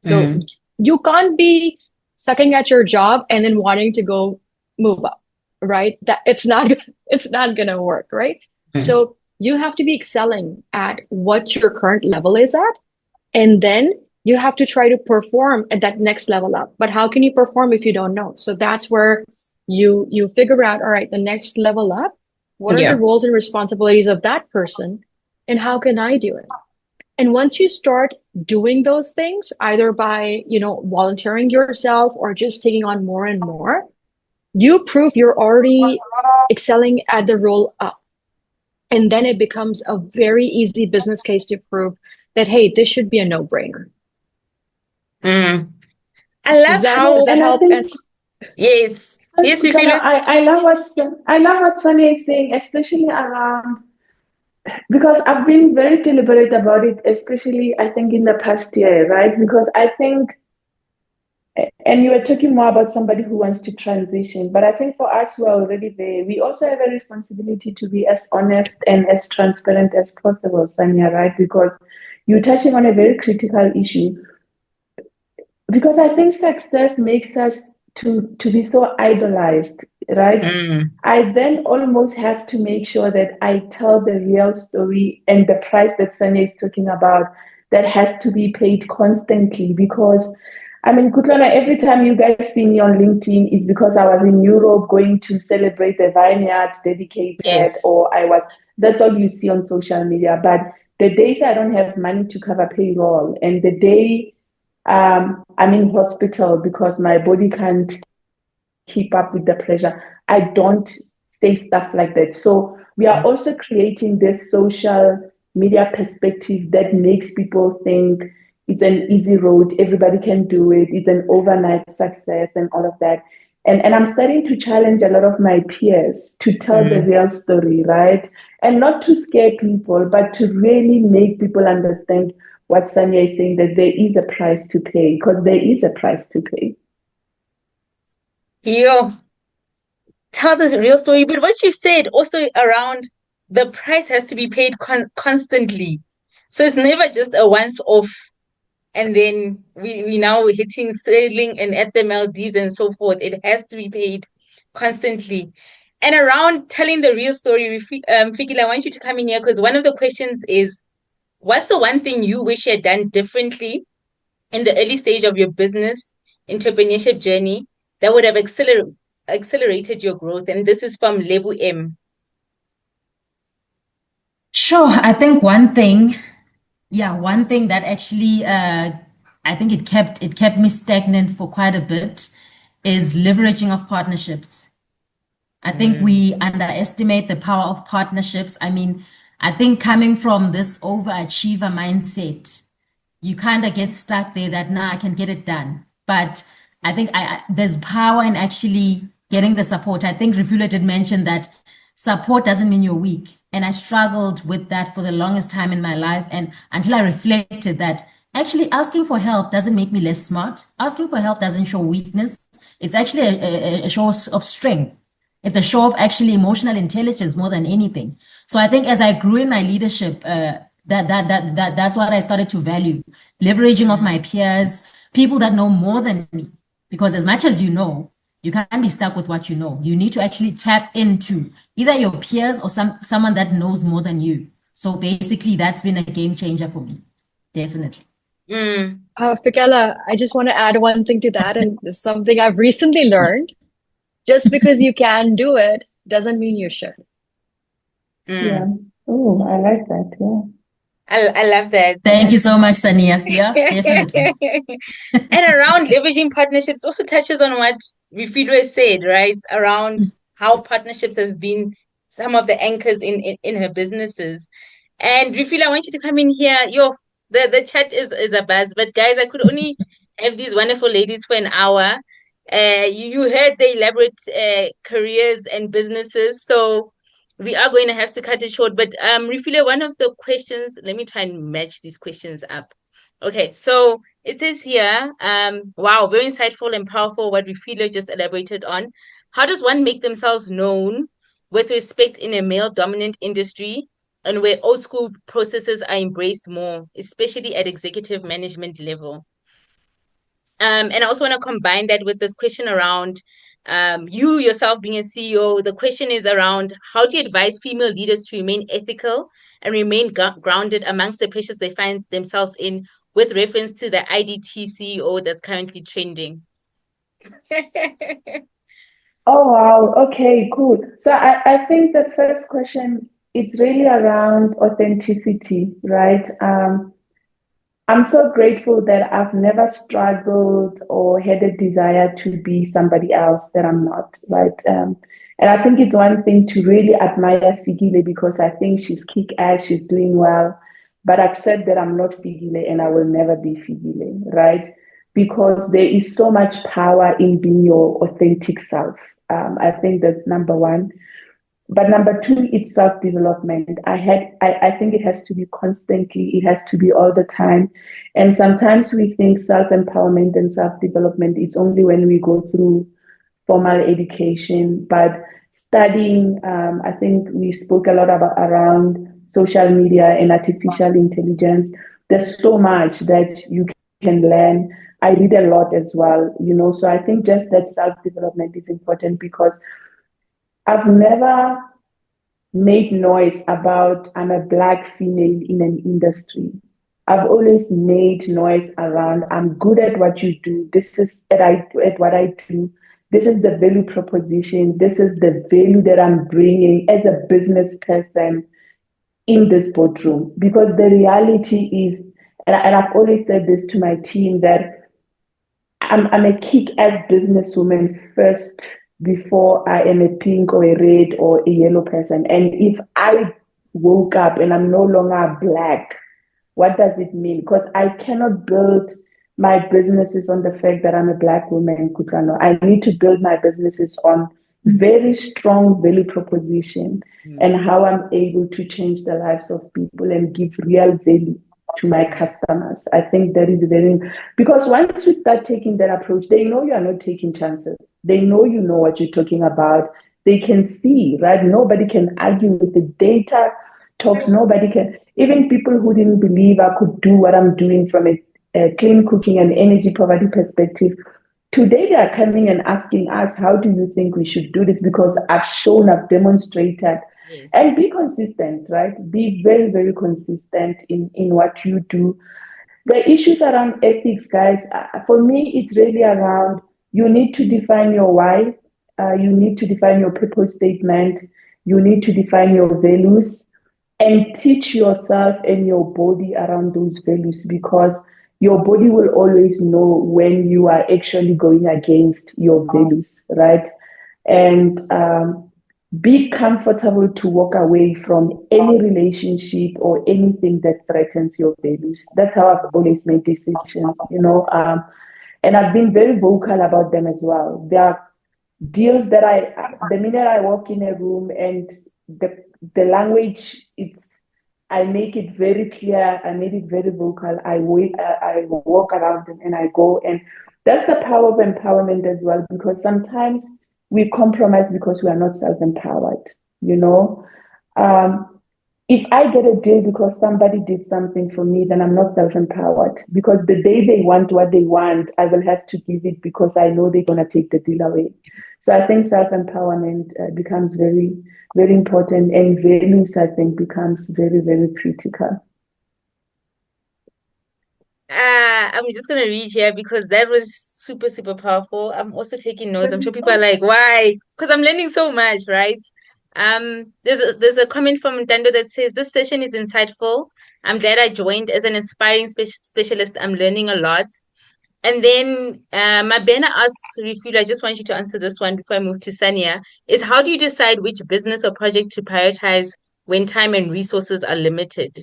So you can't be sucking at your job and then wanting to go move up, right? That it's not going to work, right? So you have to be excelling at what your current level is at, and then you have to try to perform at that next level up. But how can you perform if you don't know? So that's where you figure out, all right, the next level up, what are the roles and responsibilities of that person, and how can I do it? And once you start doing those things, either by, volunteering yourself or just taking on more and more, you prove you're already excelling at the role up. And then it becomes a very easy business case to prove that, hey, this should be a no-brainer. I love does that help? Yes. Yes, we feel it. I love what Saniya is saying, especially around, because I've been very deliberate about it, especially I think in the past year, right? Because I think, and you were talking more about somebody who wants to transition, but I think for us who are already there, we also have a responsibility to be as honest and as transparent as possible, Saniya, right? Because you're touching on a very critical issue. Because I think success makes us to be so idolized, right? I then almost have to make sure that I tell the real story, and the price that Saniya is talking about, that has to be paid constantly. Because, Kutlwano, every time you guys see me on LinkedIn, it's because I was in Europe going to celebrate the vineyard dedicated, or that's all you see on social media. But the days I don't have money to cover payroll, and the day I'm in hospital because my body can't keep up with the pressure, I don't say stuff like that. So we are also creating this social media perspective that makes people think it's an easy road, everybody can do it, it's an overnight success and all of that. And I'm starting to challenge a lot of my peers to tell the real story, right? And not to scare people, but to really make people understand what Saniya is saying, that there is a price to pay, because there is a price to pay. Yo, tell the real story. But what you said also around the price has to be paid constantly. So it's never just a once off and then we now hitting sailing and at the Maldives and so forth. It has to be paid constantly. And around telling the real story, Fikile, I want you to come in here because one of the questions is, what's the one thing you wish you had done differently in the early stage of your business entrepreneurship journey that would have accelerated your growth? And this is from Lebu M. Sure. I think one thing that actually I think it kept me stagnant for quite a bit is leveraging of partnerships. I think we underestimate the power of partnerships. I mean, I think coming from this overachiever mindset, you kind of get stuck there that now I can get it done. But I think there's power in actually getting the support. I think Refilwe did mention that support doesn't mean you're weak. And I struggled with that for the longest time in my life. And until I reflected that actually asking for help doesn't make me less smart. Asking for help doesn't show weakness. It's actually a show of strength. It's a show of actually emotional intelligence more than anything. So I think as I grew in my leadership, that's what I started to value. Leveraging of my peers, people that know more than me. Because as much as you know, you can't be stuck with what you know. You need to actually tap into either your peers or someone that knows more than you. So basically, that's been a game changer for me. Definitely. Fikile, I just want to add one thing to that, and this is something I've recently learned. Just because you can do it doesn't mean you should. Yeah. Oh, I like that. Yeah. I love that. Thank you so much, Saniya. Yeah, definitely. And around leveraging partnerships also touches on what Refilwe said, right? Around how partnerships has been some of the anchors in her businesses. And Refilwe, I want you to come in here. The chat is a buzz, but guys, I could only have these wonderful ladies for an hour. You heard the elaborate careers and businesses, so we are going to have to cut it short. But Refilwe, one of the questions, let me try and match these questions up. Okay, so it says here, wow, very insightful and powerful what Refilwe just elaborated on. How does one make themselves known with respect in a male-dominant industry and where old school processes are embraced more, especially at executive management level? And I also want to combine that with this question around you yourself being a CEO. The question is around how do you advise female leaders to remain ethical and remain grounded amongst the pressures they find themselves in with reference to the IDT CEO that's currently trending? Oh, wow. Okay, cool. So I think the first question, it's really around authenticity, right? I'm so grateful that I've never struggled or had a desire to be somebody else that I'm not, right? And I think it's one thing to really admire Fikile because I think she's kick-ass, she's doing well, but accept that I'm not Fikile and I will never be Fikile, right? Because there is so much power in being your authentic self. I think that's number one. But number two, it's self-development. I think it has to be constantly, it has to be all the time. And sometimes we think self-empowerment and self-development, it's only when we go through formal education. But studying, I think we spoke a lot around social media and artificial intelligence. There's so much that you can learn. I read a lot as well, so I think just that self-development is important because I've never made noise about I'm a Black female in an industry. I've always made noise around I'm good at what you do. This is at what I do. This is the value proposition. This is the value that I'm bringing as a business person in this boardroom. Because the reality is, and I've always said this to my team, that I'm a kick-ass businesswoman first before I am a pink or a red or a yellow person. And if I woke up and I'm no longer black, what does it mean? Because I cannot build my businesses on the fact that I'm a black woman, Kutlwano. I need to build my businesses on very strong value proposition and how I'm able to change the lives of people and give real value to my customers. I think that is very, because once you start taking that approach, they know you are not taking chances. They know you know what you're talking about. They can see, right? Nobody can argue with the data talks. Nobody can, even people who didn't believe I could do what I'm doing from a clean cooking and energy poverty perspective. Today they are coming and asking us, how do you think we should do this? Because I've shown, I've demonstrated. Yes. And be consistent, right? Be very, very consistent in what you do. The issues around ethics, guys, for me, it's really around, you need to define your why. You need to define your purpose statement. You need to define your values and teach yourself and your body around those values, because your body will always know when you are actually going against your values, right? And be comfortable to walk away from any relationship or anything that threatens your values. That's how I've always made decisions, and I've been very vocal about them as well. There are deals that the minute I walk in a room and the language, I make it very clear. I made it very vocal. I walk around them and I go, and that's the power of empowerment as well. Because sometimes we compromise because we are not self-empowered. If I get a deal because somebody did something for me, then I'm not self-empowered. Because the day they want what they want, I will have to give it because I know they're gonna take the deal away. So I think self-empowerment becomes very, very important, and values, I think, becomes very, very critical. I'm just gonna read here because that was super, super powerful. I'm also taking notes. I'm sure people are like, why? Because I'm learning so much, right? There's a comment from Ntando that says this session is insightful. I'm glad I joined as an inspiring specialist. I'm learning a lot. And then Mabena asks Refilwe, I just want you to answer this one before I move to Saniya, is how do you decide which business or project to prioritize when time and resources are limited?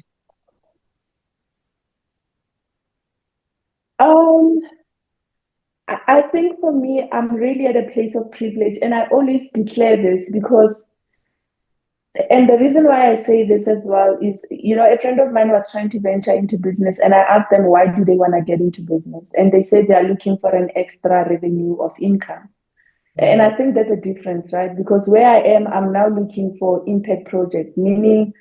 I think for me, I'm really at a place of privilege, and I always declare this because, and the reason why I say this as well is, a friend of mine was trying to venture into business, and I asked them, why do they want to get into business? And they said they are looking for an extra revenue of income. And I think that's a difference, right? Because where I am, I'm now looking for impact projects, meaning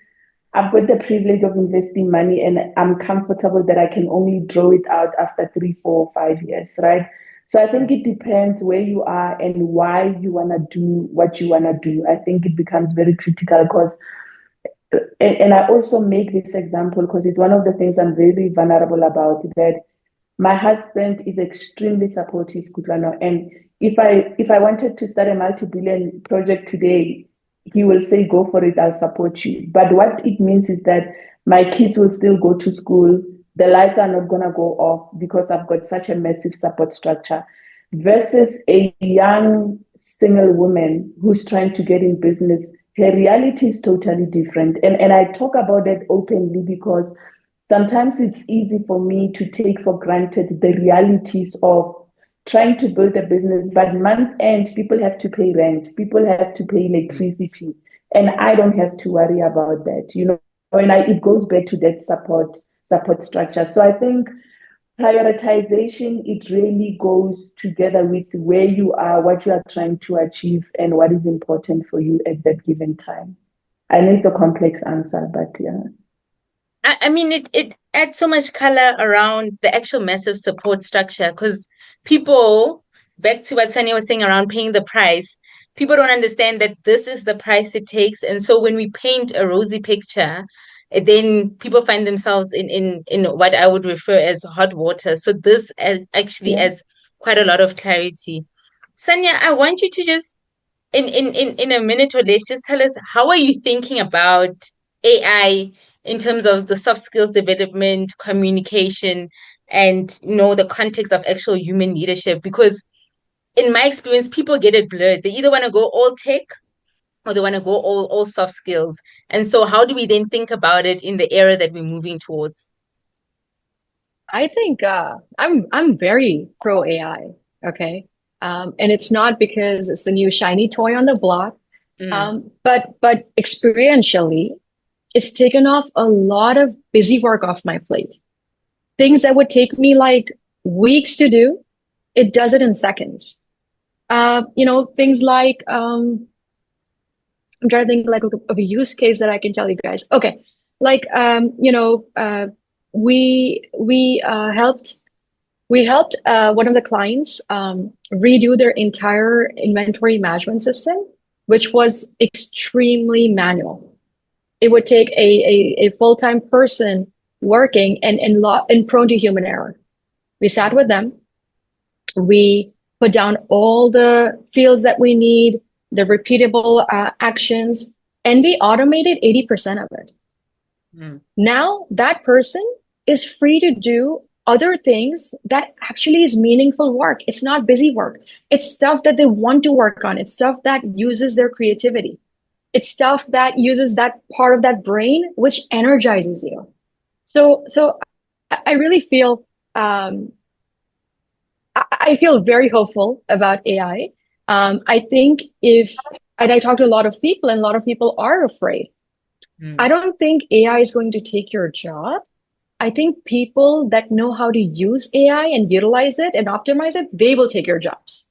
I've got the privilege of investing money and I'm comfortable that I can only draw it out after 3, 4, 5 years, right? So I think it depends where you are and why you want to do what you want to do. I think it becomes very critical because, and I also make this example because it's one of the things I'm very vulnerable about, that my husband is extremely supportive, Kutlwano, and if I wanted to start a multi-billion project today, he will say, go for it, I'll support you. But what it means is that my kids will still go to school. The lights are not going to go off because I've got such a massive support structure versus a young single woman who's trying to get in business. Her reality is totally different. And I talk about that openly because sometimes it's easy for me to take for granted the realities of trying to build a business, but month end, people have to pay rent, people have to pay electricity, and I don't have to worry about that, and it goes back to that support structure. So I think prioritization, it really goes together with where you are, what you are trying to achieve, and what is important for you at that given time. I know it's a complex answer, but yeah. I mean, it adds so much color around the actual massive support structure because people, back to what Saniya was saying around paying the price, people don't understand that this is the price it takes. And so when we paint a rosy picture, then people find themselves in what I would refer as hot water. So this actually adds quite a lot of clarity. Saniya, I want you to just in a minute or less, just tell us, how are you thinking about AI in terms of the soft skills development, communication, and the context of actual human leadership? Because in my experience, people get it blurred. They either want to go all tech or they want to go all soft skills. And so how do we then think about it in the era that we're moving towards? I think I'm very pro AI. Okay. And it's not because it's the new shiny toy on the block. But experientially, it's taken off a lot of busy work off my plate. Things that would take me like weeks to do, it does it in seconds. Things like I'm trying to think like of a use case that I can tell you guys. Okay, like we helped one of the clients redo their entire inventory management system, which was extremely manual. It would take a full-time person working and prone to human error. We sat with them. We put down all the fields that we need, the repeatable actions, and we automated 80% of it. Now that person is free to do other things that actually is meaningful work. It's not busy work. It's stuff that they want to work on. It's stuff that uses their creativity. It's stuff that uses that part of that brain which energizes you. So I really feel I feel very hopeful about AI. I think and I talk to a lot of people, and a lot of people are afraid. I don't think AI is going to take your job. I think people that know how to use AI and utilize it and optimize it, they will take your jobs.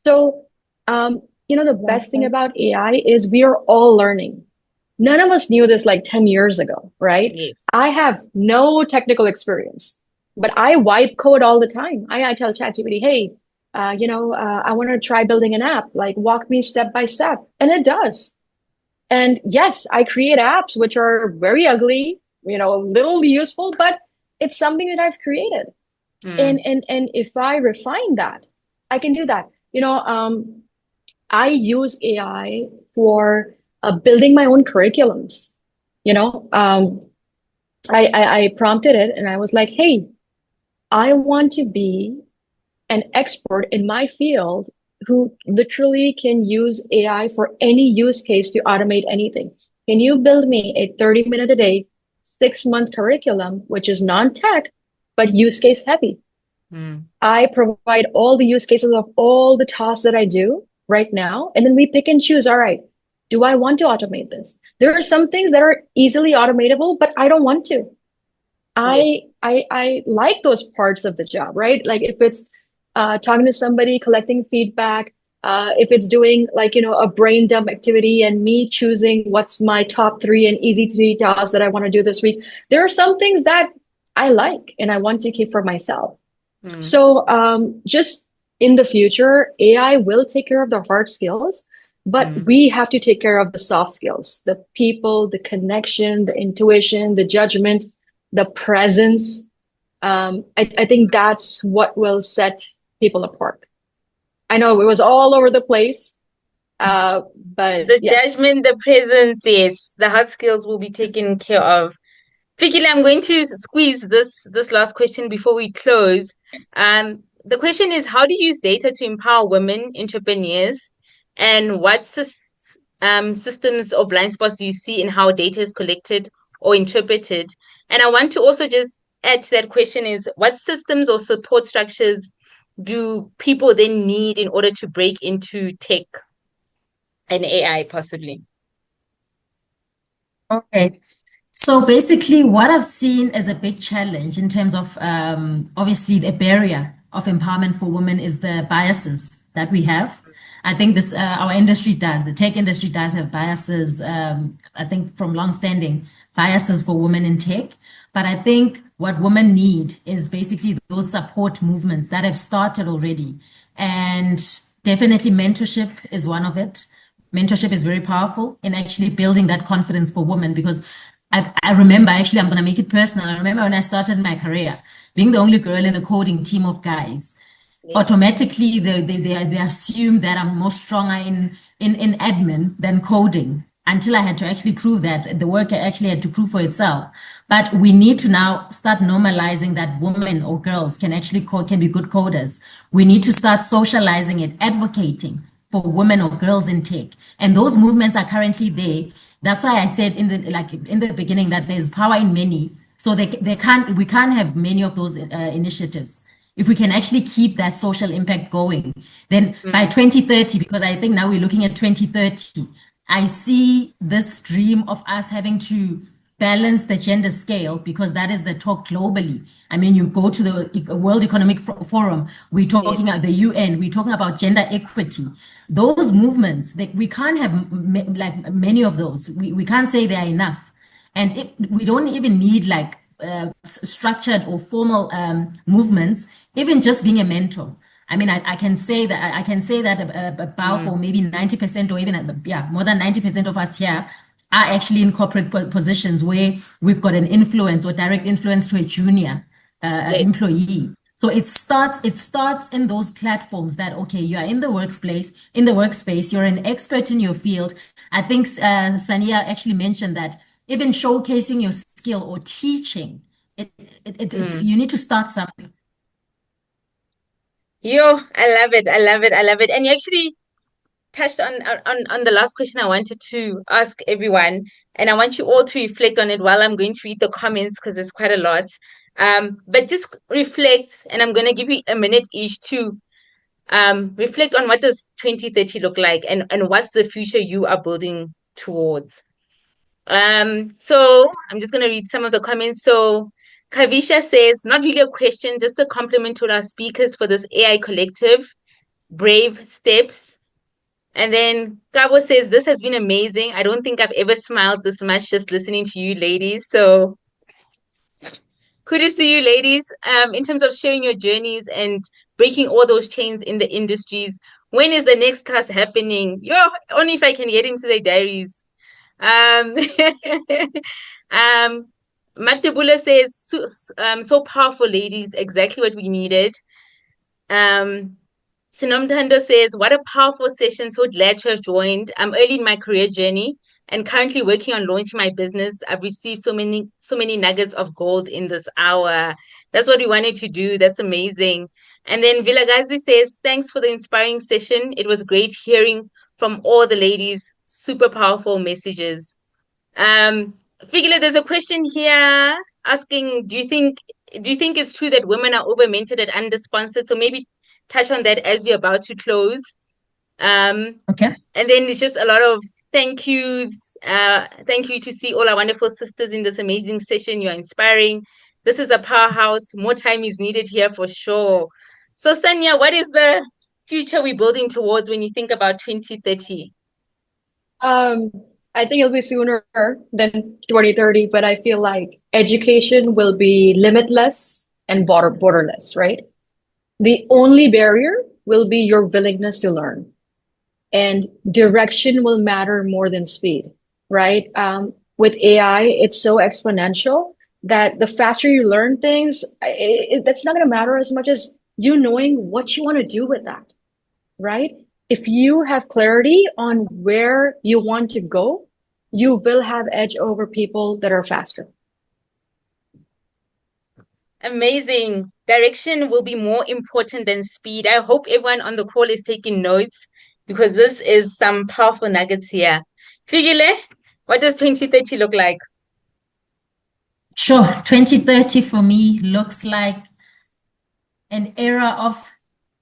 So, the best thing about AI is we are all learning. None of us knew this like 10 years ago, right? Yes. I have no technical experience, but I wipe code all the time. I tell ChatGPT, hey, I want to try building an app, like walk me step by step. And it does. And yes, I create apps which are very ugly, little useful, but it's something that I've created. And if I refine that, I can do that. I use AI for building my own curriculums. I prompted it and I was like, hey, I want to be an expert in my field who literally can use AI for any use case to automate anything. Can you build me a 30-minute a day, 6-month curriculum, which is non-tech, but use case heavy? I provide all the use cases of all the tasks that I do right now. And then we pick and choose, all right, do I want to automate this? There are some things that are easily automatable, but I don't want to. Yes. I like those parts of the job, right? Like if it's talking to somebody, collecting feedback, if it's doing like, a brain dump activity and me choosing what's my top 3 and easy 3 tasks that I want to do this week. There are some things that I like and I want to keep for myself. So just in the future, AI will take care of the hard skills, but we have to take care of the soft skills, the people, the connection, the intuition, the judgment, the presence. I think that's what will set people apart. I know it was all over the place, but the yes. judgment, the presence, yes, the hard skills will be taken care of. Fikile, I'm going to squeeze this last question before we close. The question is, how do you use data to empower women entrepreneurs, and what systems or blind spots do you see in how data is collected or interpreted? And I want to also just add to that question is, what systems or support structures do people then need in order to break into tech and AI possibly? Okay. So basically, what I've seen as a big challenge in terms of obviously the barrier of empowerment for women is the biases that we have. I think this our industry does, the tech industry does have biases, I think from long-standing biases for women in tech. But I think what women need is basically those support movements that have started already. And definitely mentorship is one of it. Mentorship is very powerful in actually building that confidence for women, because I remember, actually, I'm going to make it personal. I remember when I started my career, being the only girl in a coding team of guys, automatically they assume that I'm more stronger in admin than coding. until I had to actually prove that the work actually had to prove for itself. But we need to now start normalizing that women or girls can actually code, can be good coders. We need to start socializing it, advocating for women or girls in tech. And those movements are currently there. That's why I said in the beginning that there's power in many. So we can't have many of those initiatives. If we can actually keep that social impact going, then by 2030, because I think now we're looking at 2030, I see this dream of us having to balance the gender scale, because that is the talk globally. I mean, you go to the World Economic Forum, we're talking about the UN, we're talking about gender equity. Those movements, we can't have like many of those. We can't say they are enough. And we don't even need like structured or formal movements, even just being a mentor. I mean, I can say that about or maybe 90% or even more than 90% of us here are actually in corporate positions where we've got an influence or direct influence to a junior employee. So it starts in those platforms that, okay, you are in the workspace, you're an expert in your field. I think Saniya actually mentioned that even showcasing your skill or teaching, you need to start something. Yo, I love it. I love it. I love it. And you actually touched on the last question I wanted to ask everyone, and I want you all to reflect on it while I'm going to read the comments because there's quite a lot. But just reflect, and I'm going to give you a minute each to reflect on what does 2030 look like, and what's the future you are building towards. So I'm just going to read some of the comments. So Kavisha says, not really a question, just a compliment to our speakers for this AI collective. Brave steps. And then Gabo says, this has been amazing. I don't think I've ever smiled this much just listening to you ladies. So kudos to you ladies in terms of sharing your journeys and breaking all those chains in the industries. When is the next class happening? Yo, only if I can get into their diaries. Matebula says, so powerful, ladies, exactly what we needed. Sinomdando says, what a powerful session. So glad to have joined. I'm early in my career journey and currently working on launching my business. I've received so many nuggets of gold in this hour. That's what we wanted to do. That's amazing. And then Vilagazi says, thanks for the inspiring session. It was great hearing from all the ladies. Super powerful messages. Fikile, there's a question here asking, do you think it's true that women are over-mentored and under-sponsored? So maybe touch on that as you're about to close. Okay. And then it's just a lot of thank yous. Thank you to see all our wonderful sisters in this amazing session. You're inspiring. This is a powerhouse. More time is needed here for sure. So Saniya, what is the future we're building towards when you think about 2030? I think it'll be sooner than 2030, but I feel like education will be limitless and borderless, right? The only barrier will be your willingness to learn. And direction will matter more than speed, right? With AI, it's so exponential that the faster you learn things, that's not going to matter as much as you knowing what you want to do with that, right? If you have clarity on where you want to go, you will have edge over people that are faster. Amazing. Direction will be more important than speed. I hope everyone on the call is taking notes because this is some powerful nuggets here. Fikile, what does 2030 look like? Sure. 2030 for me looks like an era of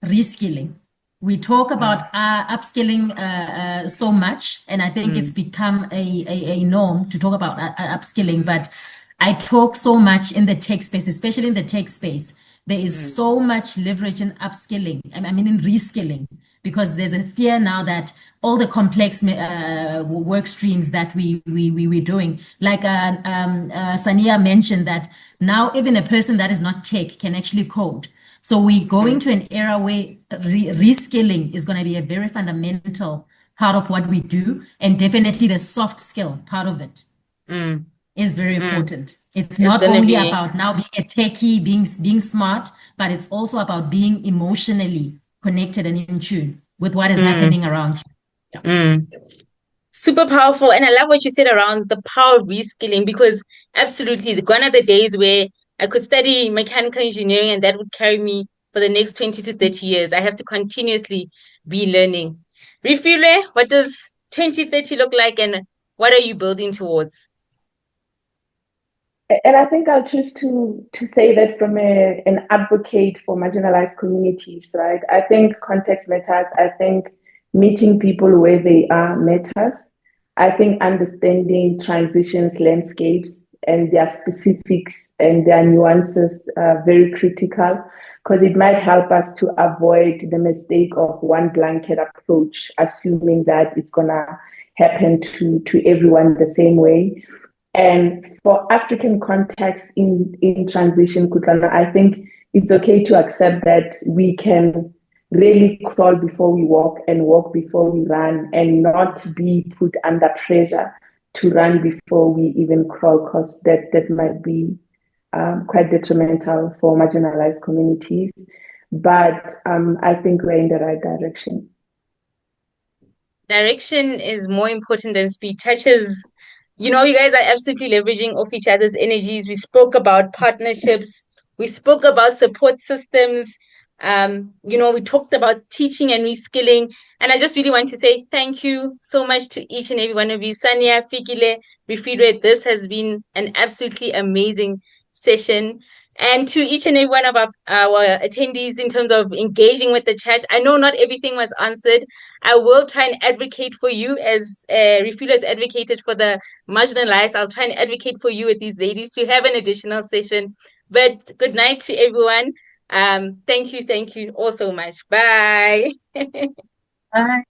reskilling. We talk about upskilling so much, and I think it's become a norm to talk about upskilling, but I talk so much in the tech space, especially in the tech space. There is so much leverage in upskilling, I mean in reskilling, because there's a fear now that all the complex work streams that we're doing, like Saniya mentioned that now even a person that is not tech can actually code. So we're going to an era where reskilling is going to be a very fundamental part of what we do. And definitely the soft skill part of it is very important. It's not only about now being a techie, being smart, but it's also about being emotionally connected and in tune with what is happening around you. Yeah. Super powerful. And I love what you said around the power of reskilling because absolutely, gone are the days where I could study mechanical engineering and that would carry me for the next 20 to 30 years. I have to continuously be learning. Refilwe, what does 2030 look like and what are you building towards? And I think I'll choose to say that from an advocate for marginalized communities, right? I think context matters. I think meeting people where they are matters. I think understanding transitions, landscapes, and their specifics and their nuances are very critical because it might help us to avoid the mistake of one blanket approach, assuming that it's gonna happen to everyone the same way. And for African context in transition, Kutlwano, I think it's okay to accept that we can really crawl before we walk and walk before we run and not be put under pressure to run before we even crawl because that might be quite detrimental for marginalized communities. But I think we're in the right direction. Direction is more important than speed. Touches, you guys are absolutely leveraging off each other's energies. We spoke about partnerships, we spoke about support systems. We talked about teaching and reskilling. And I just really want to say thank you so much to each and every one of you. Saniya, Fikile, Refilwe, this has been an absolutely amazing session. And to each and every one of our attendees in terms of engaging with the chat, I know not everything was answered. I will try and advocate for you as Refilwe has advocated for the marginalized. I'll try and advocate for you with these ladies to have an additional session. But good night to everyone. Thank you all so much. Bye. Bye.